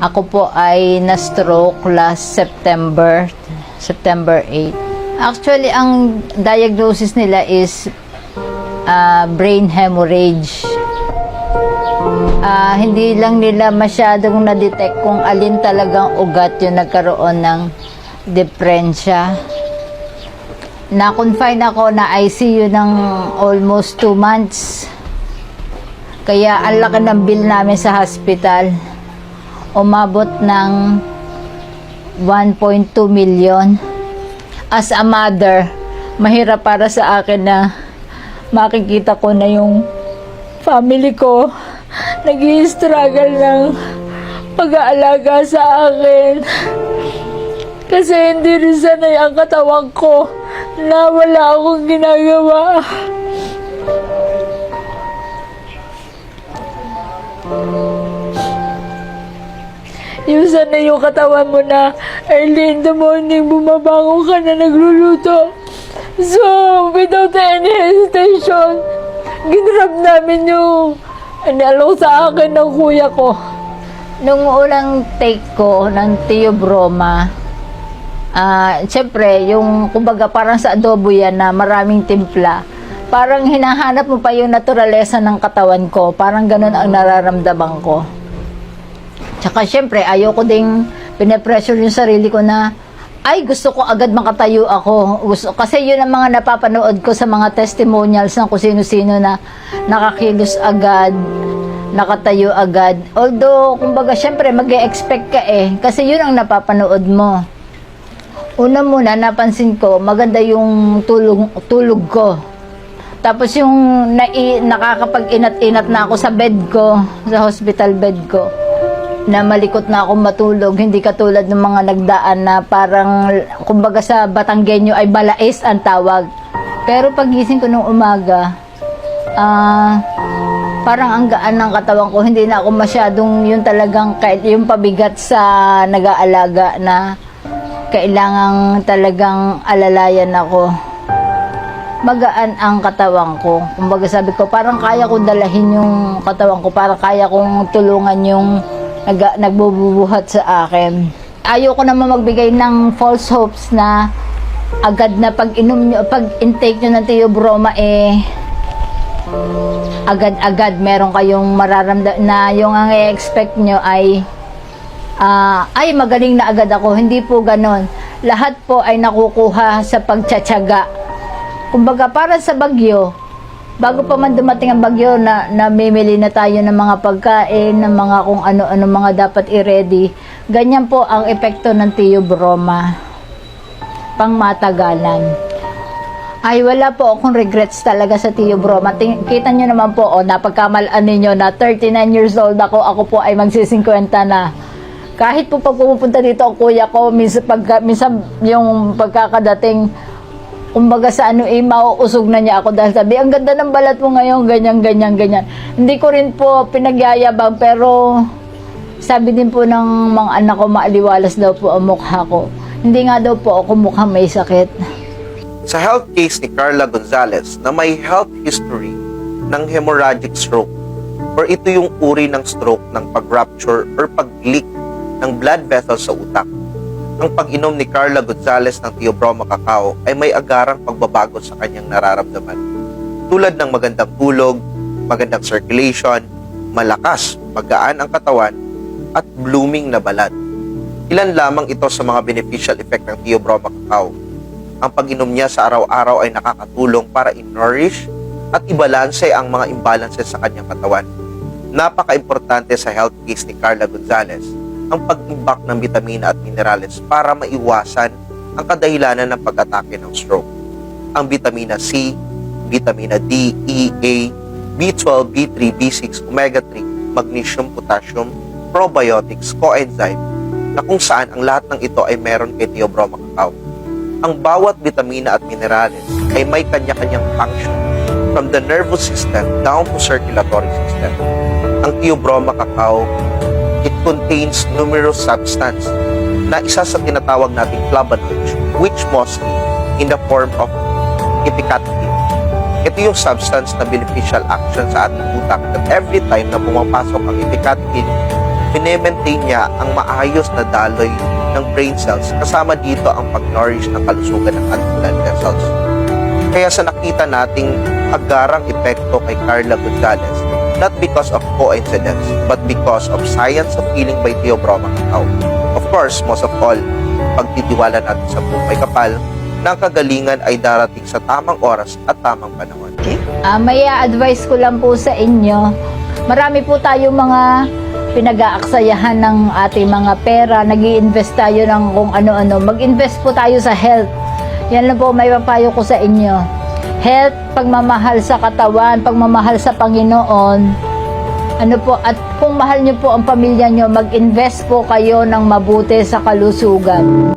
Ako po ay na-stroke last September 8. Actually, ang diagnosis nila is brain hemorrhage. Hindi lang nila masyadong na-detect kung alin talagang ugat yung nagkaroon ng depresya. Na-confine ako na ICU ng almost 2 months. Kaya ang laki ng bill namin sa hospital. Umabot ng 1.2 million. As a mother, mahirap para sa akin na makikita ko na yung family ko nag-i-struggle ng pag-aalaga sa akin. Kasi hindi rin sanay ang katawan ko na wala akong ginagawa. Yung sanay yung katawan mo na early in the morning bumabangon ka na nagluluto. So, without any hesitation, ginrab namin yung inalok sa akin ng kuya ko. Nung unang take ko ng Theobroma, siyempre, yung kumbaga parang sa adobo yan na maraming timpla. Parang hinahanap mo pa yung naturalesa ng katawan ko. Parang ganun ang nararamdaman ko. Tsaka siyempre, ayoko ding pinapressure yung sarili ko na ay, gusto ko agad makatayo ako. Kasi yun ang mga napapanood ko sa mga testimonials ng kung sino-sino na nakakilos agad, nakatayo agad. Although, kumbaga, siyempre, mag-e-expect ka kasi yun ang napapanood mo. Una muna, napansin ko, maganda yung tulog ko. Tapos yung nakakapag-inat-inat na ako sa bed ko, sa hospital bed ko, na malikot na akong matulog, hindi katulad ng mga nagdaan na parang, kumbaga sa Batanggenyo ay balais ang tawag. Pero pagising ko nung umaga, parang ang gaan ng katawan ko, hindi na ako masyadong yung talagang, yung pabigat sa nag-aalaga na kailangang talagang alalayan ako. Magaan ang katawan ko. Kumbaga sabi ko, parang kaya kong dalahin yung katawan ko, parang kaya kong tulungan yung nagbubuhat sa akin. Ayoko naman magbigay ng false hopes na agad na pag intake nyo ng Theobroma agad-agad meron kayong mararamdaman na yung ang i-expect nyo ay magaling na agad ako. Hindi po ganon. Lahat po ay nakukuha sa pagtsatsaga. Kumbaga para sa bagyo, bago pa man dumating ang bagyo na namimili na tayo ng mga pagkain, ng mga kung ano-ano mga dapat i-ready. Ganyan po ang epekto ng Theobroma. Pangmatagalan. Ay, wala po akong regrets talaga sa Theobroma. Kita nyo naman po, napagkamalaan ninyo na 39 years old ako po ay magsi-50 na. Kahit po pag pumupunta dito ang kuya ko, minsan yung pagkakadating, kumbaga sa mauusog na niya ako dahil sabi, ang ganda ng balat mo ngayon, ganyan. Hindi ko rin po pinagyayabang, pero sabi din po ng mga anak ko, maaliwalas daw po ang mukha ko. Hindi nga daw po ako mukhang may sakit. Sa health case ni Carla Gonzalez na may health history ng hemorrhagic stroke, or ito yung uri ng stroke ng pag-rupture or pag-leak ng blood vessels sa utak. Ang pag-inom ni Carla Gonzalez ng Theobroma Cacao ay may agarang pagbabago sa kanyang nararamdaman. Tulad ng magandang tulog, magandang circulation, malakas, magaan ang katawan, at blooming na balat. Ilan lamang ito sa mga beneficial effect ng Theobroma Cacao. Ang pag-inom niya sa araw-araw ay nakakatulong para i-nourish at ibalanse ang mga imbalances sa kanyang katawan. Napaka-importante sa health case ni Carla Gonzalez ang pag-imbak ng bitamina at minerales para maiwasan ang kadahilanan ng pag-atake ng stroke. Ang vitamina C, vitamina D, E, A, B12, B3, B6, omega-3, magnesium, potassium, probiotics, coenzyme, na kung saan ang lahat ng ito ay meron kay Theobroma Cacao. Ang bawat vitamina at minerales ay may kanya-kanyang function from the nervous system down to circulatory system. Ang Theobroma Cacao, it contains numerous substances na isa sa tinatawag nating flavonoids, which mostly in the form of ipicatechin. Ito yung substance na beneficial action sa ating utak that every time na pumapasok ang ipicatechin Pinemaintain niya ang maayos na daloy ng brain cells kasama dito ang pag-nourish ng kalusugan ng ating blood vessels. Kaya sa nakita nating agarang epekto kay Carla Gonzalez, not because of coincidence, but because of science of healing by Theobroma Cacao. Of course, most of all, pagtitiwala natin sa buhay kapal na ang kagalingan ay darating sa tamang oras at tamang panahon. May advice ko lang po sa inyo. Marami po tayong mga pinag-aaksayahan ng ating mga pera. Nag-i-invest tayo ng kung ano-ano. Mag-invest po tayo sa health. Yan lang po may papayo ko sa inyo. Health, pagmamahal sa katawan, pagmamahal sa Panginoon. Ano po, at kung mahal nyo po ang pamilya nyo, mag-invest po kayo ng mabuti sa kalusugan.